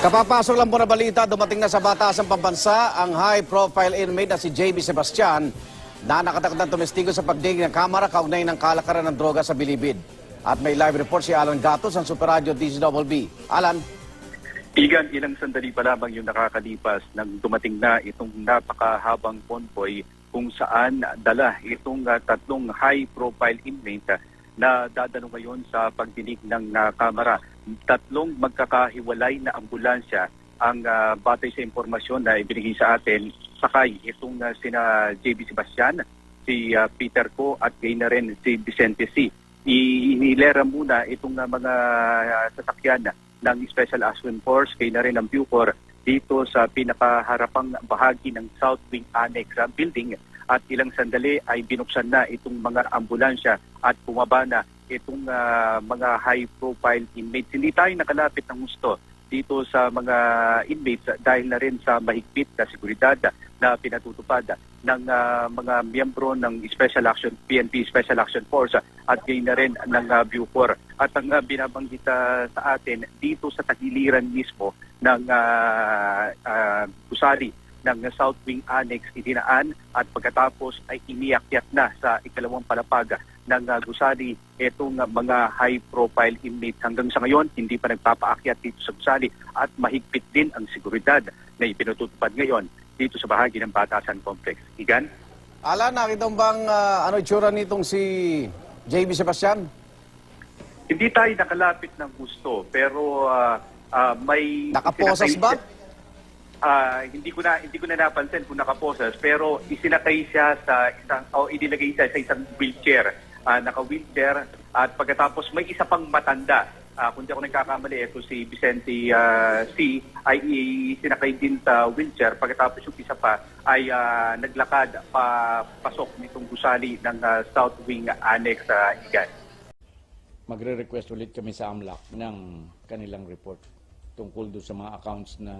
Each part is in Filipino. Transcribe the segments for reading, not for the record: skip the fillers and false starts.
Kapapasok lang po na balita, dumating na sa Batasang Pambansa ang high-profile inmate na si JB Sebastian na nakatakot ng tumestigo sa pagdinig ng kamera kaugnay ng kalakaran ng droga sa Bilibid. At may live report si Alan Gatos ng Super Radio DZBB. Alan? Igan, ilang sandali pa lamang yung nakakalipas nang dumating na itong napakahabang convoy kung saan dala itong tatlong high-profile inmate na dadalo ngayon sa pagdinig ng kamera. Tatlong magkakahiwalay na ambulansya ang batay sa impormasyon na ibinigay sa atin. Sakay itong sina JB Sebastian, si Peter Co at gay na rin si Vicente C. Inilera muna itong mga sasakyan ng Special Action Force, kay na rin ng Bucor dito sa pinakaharapang bahagi ng South Wing Annex building at ilang sandali ay binuksan na itong mga ambulansya at bumaba na itong mga high-profile inmates. Hindi tayo nakalapit ng gusto dito sa mga inmates dahil na rin sa mahigpit na seguridad na pinatutupad ng mga miyembro ng PNP Special Action Force at gayon na rin ng Bucor. At ang binabanggit sa atin dito sa tagiliran mismo ng gusali ng South Wing Annex idinaan at pagkatapos ay iniakyat na sa ikalawang palapag ng gusali itong mga high-profile inmates. Hanggang sa ngayon, hindi pa nagpapaakyat dito sa gusali at mahigpit din ang seguridad na ipinatutupad ngayon dito sa bahagi ng Batasan Complex. Igan? Alan, nakita mo bang itsura nitong si JB Sebastian? Hindi tayo nakalapit ng gusto pero may... Nakaposas ba? Hindi ko na napansin kung nakaposas pero isinakay siya sa inilagay siya sa isang wheelchair, naka-wheelchair at pagkatapos may isa pang matanda. Kung di ako nagkakamali, ito si Vicente C ay isinakay din sa wheelchair pagkatapos yung isa pa ay naglakad pasok nitong gusali ng South Wing Annex Igan. Magre-request ulit kami sa AMLAC ng kanilang report tungkol doon sa mga accounts na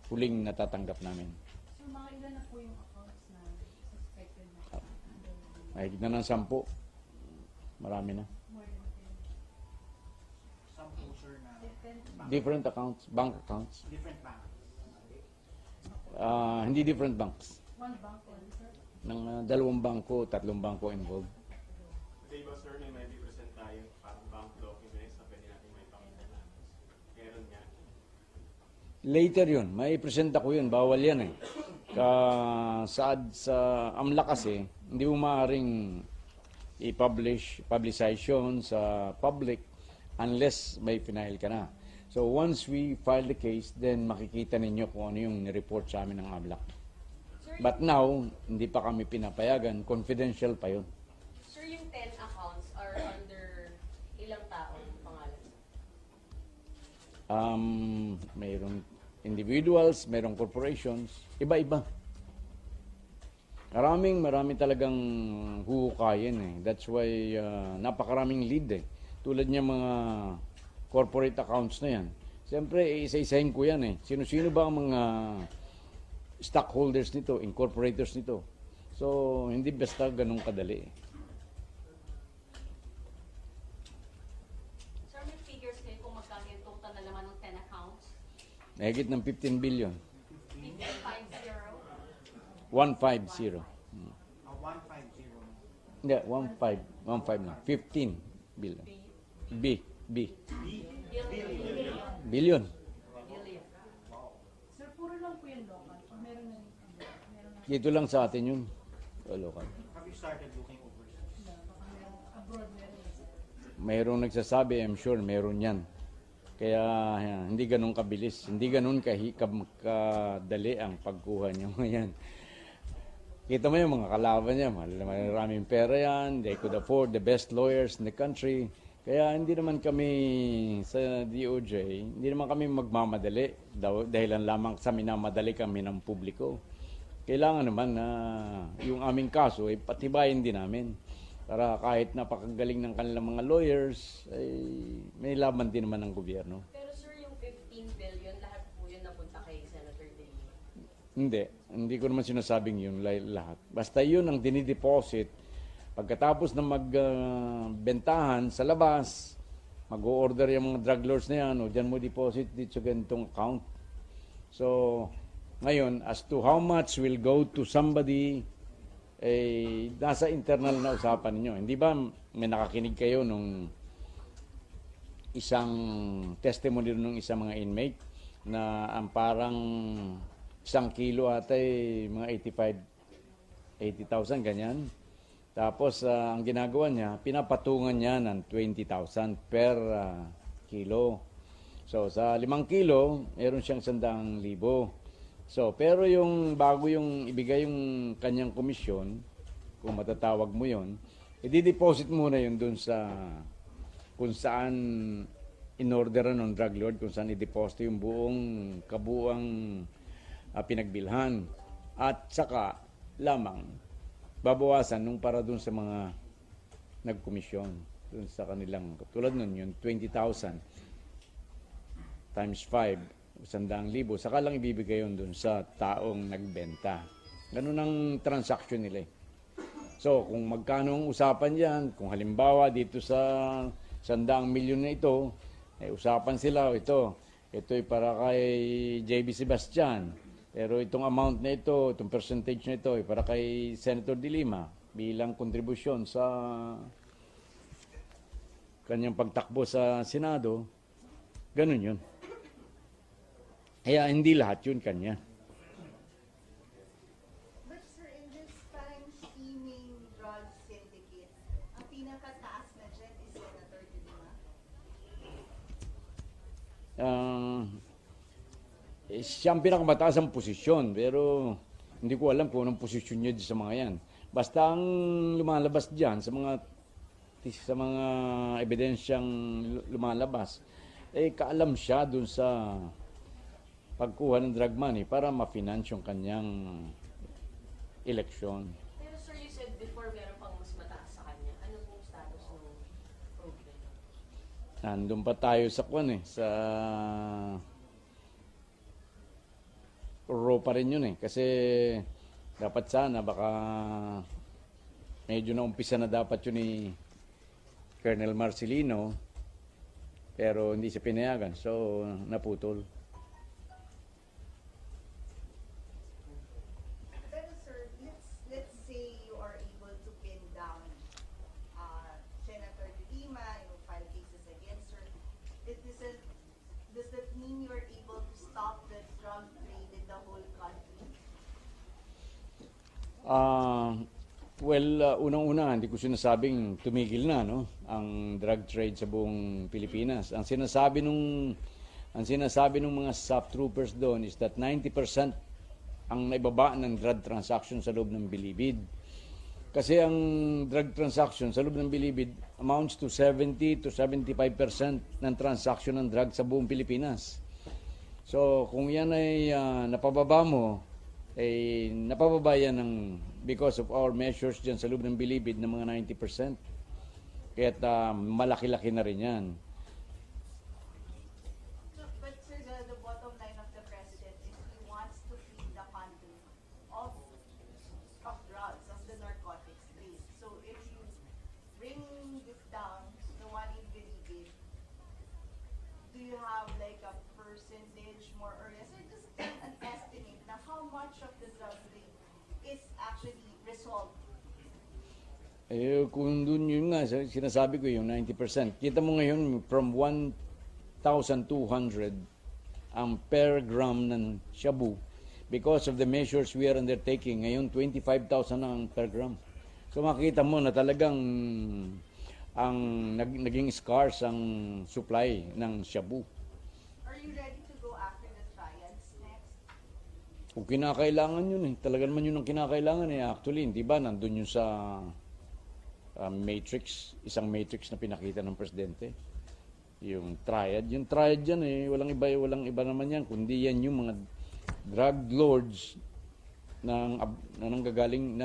huling natatanggap namin. So, mga ilan na po yung accounts na suspected na? Mahigit na ng 10. Marami na. More than 10. 10 sir na Different accounts, bank accounts. different bank. Hindi different banks. One bank only, sir? Ng 2 bangko, 3 bangko involved. Today ba, sir, may present tayo parang bank documents na pwede natin may pakita na meron nga? Later yun, may present ako yun, bawal yan eh. Sa AMLAC kasi, hindi mo maaaring publicize yun sa public unless may final ka na. So once we file the case, then makikita ninyo kung ano yung report sa amin ng AMLAC. But now, hindi pa kami pinapayagan, confidential pa yun. Sir, yung 10 accounts are under ilang taong pangalan? Mayroong individuals, mayroong corporations, iba-iba. Marami talagang huhukayin eh. That's why napakaraming lead eh. Tulad niya mga corporate accounts na yan. Siyempre, isa-isahin ko yan eh. Sino-sino ba ang mga stockholders nito, incorporators nito? So, hindi basta ganun kadali eh. Sir, may figures kayo kung magkano yung total na laman ng 10 accounts? Mahigit ng 15 billion. 50? 150. 150. Hindi, 15 na. 15 billion. B. Billion. Sir, puro lang po yung local. O meron na rin meron na Dito lang sa atin yun. Local. Have you started looking overseas? baka meron abroad meron na, sir. Mayroong nagsasabi, I'm sure meron yan. Kaya hindi ganun kabilis, hindi ganun kadali ang pagkuha niyo ngayon. Kita mo yung mga kalaban niya, maraming pera yan, they could afford the best lawyers in the country. Kaya hindi naman kami sa DOJ, hindi naman kami magmamadali dahilan lamang sa minamadali kami ng publiko. Kailangan naman na yung aming kaso ay patibayin din namin. Para kahit napakagaling ng kanilang mga lawyers, ay may laban din naman ng gobyerno. Pero sir, yung 15 billion, lahat po yun napunta kay Senator De Hindi Lima? hindi ko naman sinasabing yun lahat. Basta yun ang dinideposit. Pagkatapos na magbentahan sa labas, mag-o-order yung mga drug lords na yan, o dyan mo deposit dito sa ganitong account. So, ngayon, as to how much will go to somebody, nasa internal na usapan ninyo. Hindi ba may nakakinig kayo nung isang testimony nung isang mga inmate na ang parang 1 kilo ata mga 80,000 ganyan. Tapos ang ginagawa niya, pinapatungan niya ng 20,000 per kilo. So sa 5 kilo, meron siyang 100,000. So pero yung bago yung ibigay yung kanyang komisyon, kung matatawag mo yon, i-deposit muna yun dun sa kung saan in-order ng drug lord, kung saan i-deposit yung buong kabuang pinagbilhan. At saka lamang babawasan nung para dun sa mga nagkomisyon, dun sa kanilang, tulad nun yung 20,000 times 5, 100,000, saka lang ibibigay yun dun sa taong nagbenta. Ganun ang transaction nila eh. So, kung magkano ang usapan yan, kung halimbawa dito sa 100 milyon na ito, usapan sila, ito'y para kay JB Sebastian. Pero itong amount na ito, itong percentage na ito, para kay Senator De Lima bilang kontribusyon sa kanyang pagtakbo sa Senado. Ganun yun. Kaya hindi lahat yun kanya. But sir, in this parang scheming drug syndicate, ang pinakataas na dyan is Senator De Lima? Siya ang pinakamataas ang posisyon, pero hindi ko alam kung anong posisyon niya sa mga yan. Basta ang lumalabas diyan sa mga ebidensyang lumalabas, kaalam siya dun sa pagkuha ng drug money para ma-finance yung kanyang eleksyon. Pero sir, you said before meron pang mas mataas sa kanya. Ano pong status ng program? Nandun pa tayo sa sa raw pa rin yun kasi dapat sana baka medyo na umpisa na dapat yun ni Colonel Marcelino, pero hindi siya pinayagan, so naputol. Pero sir, let's say you are able to pin down Senator De Lima, you file cases against her. Does that mean you are able to stop the drug trade in the whole country? Unang-una, hindi ko sinasabing tumigil na ang drug trade sa buong Pilipinas. Ang sinasabi nung mga SAP troopers doon is that 90% ang naibaba ng drug transaction sa loob ng Bilibid. Kasi ang drug transaction sa loob ng Bilibid amounts to 70 to 75% ng transaction ng drug sa buong Pilipinas. So kung yan ay napababa mo, napababa yan because of our measures dyan sa loob ng Bilibid ng mga 90%. Kaya't malaki-laki na rin yan. But sir, the bottom line of the president is he wants to free the country of drugs, of the narcotics trade. So if you bring this down, the one in Bilibid, do you have like a percentage more or less, or just an estimate na how much of the drug trade is actually resolved? Kung dun yun nga, sinasabi ko yung 90%. Kita mo ngayon from 1,200 ang per gram ng shabu. Because of the measures we are undertaking, ngayon 25,000 ang per gram. So makikita mo na talagang naging scarce ang supply ng shabu. Are you ready to go after the triads next? Kung kinakailangan yun talaga naman yun ang kinakailangan Actually, hindi ba, nandun yun sa matrix, isang matrix na pinakita ng presidente. Yung triad yan walang iba naman yan, kundi yan yung mga drug lords na nanggagaling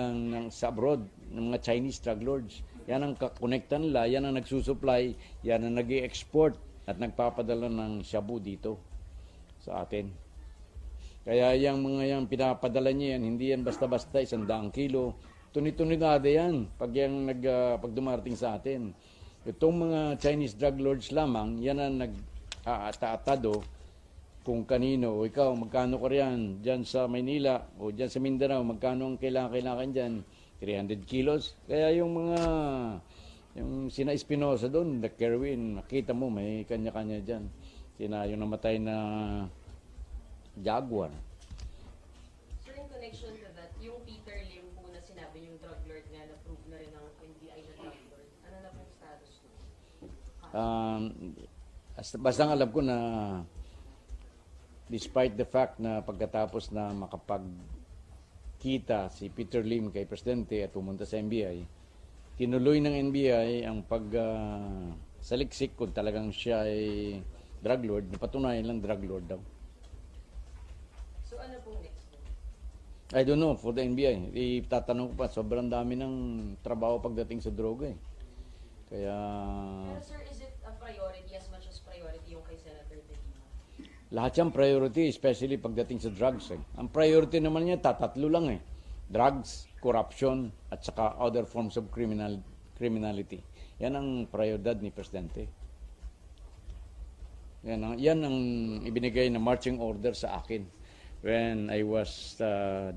sa abroad, ng mga Chinese drug lords. Yan ang kakonekta nila, yan ang nagsusupply, yan ang nag-i-export at nagpapadala ng shabu dito sa atin. Kaya yung mga yan pinapadala niya yan, hindi yan basta-basta 100 kilo. Tuni-tunigada yan pag dumarating sa atin. Itong mga Chinese drug lords lamang, yan ang nag-aatado kung kanino, o ikaw, magkano ka riyan, dyan sa Maynila, o dyan sa Mindanao, magkano ang kailangan dyan, 300 kilos. Kaya yung sina Espinosa doon, the Kerwin, makita mo, may kanya-kanya dyan. Yung namatay na Jaguar. Sir, in connection to that, yung Peter Lim po na sinabi yung drug lord nga na prove na rin ng NBI na drug lord, ano na pong status nun? Basta ang alam ko na despite the fact na pagkatapos na makapagkita si Peter Lim kay Presidente at pumunta sa NBI, tinuloy ng NBI ang saliksik kung talagang siya ay drug lord, napatunayan lang drug lord daw. So ano pong next nun? I don't know, for the NBI. Itatanong ko pa, sobrang dami ng trabaho pagdating sa droga eh. Kaya Pero sir, is it a priority as much as priority yung kay Senator De Lima? lahat siyang priority, especially pagdating sa drugs. Eh. Ang priority naman niya, tatatlo lang eh. Drugs, corruption, at saka other forms of criminality. Yan ang prioridad ni Presidente. Yan ang ibinigay na marching order sa akin when I was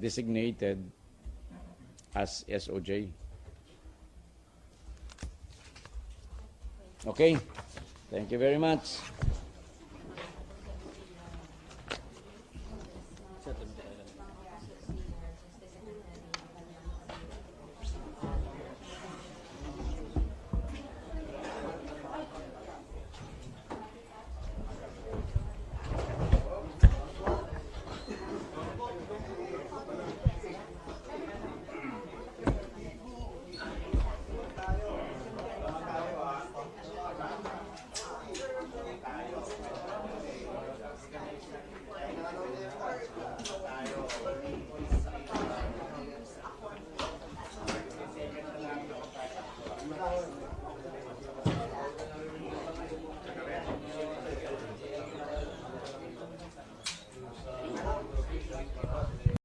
designated as SOJ. Okay? Thank you very much.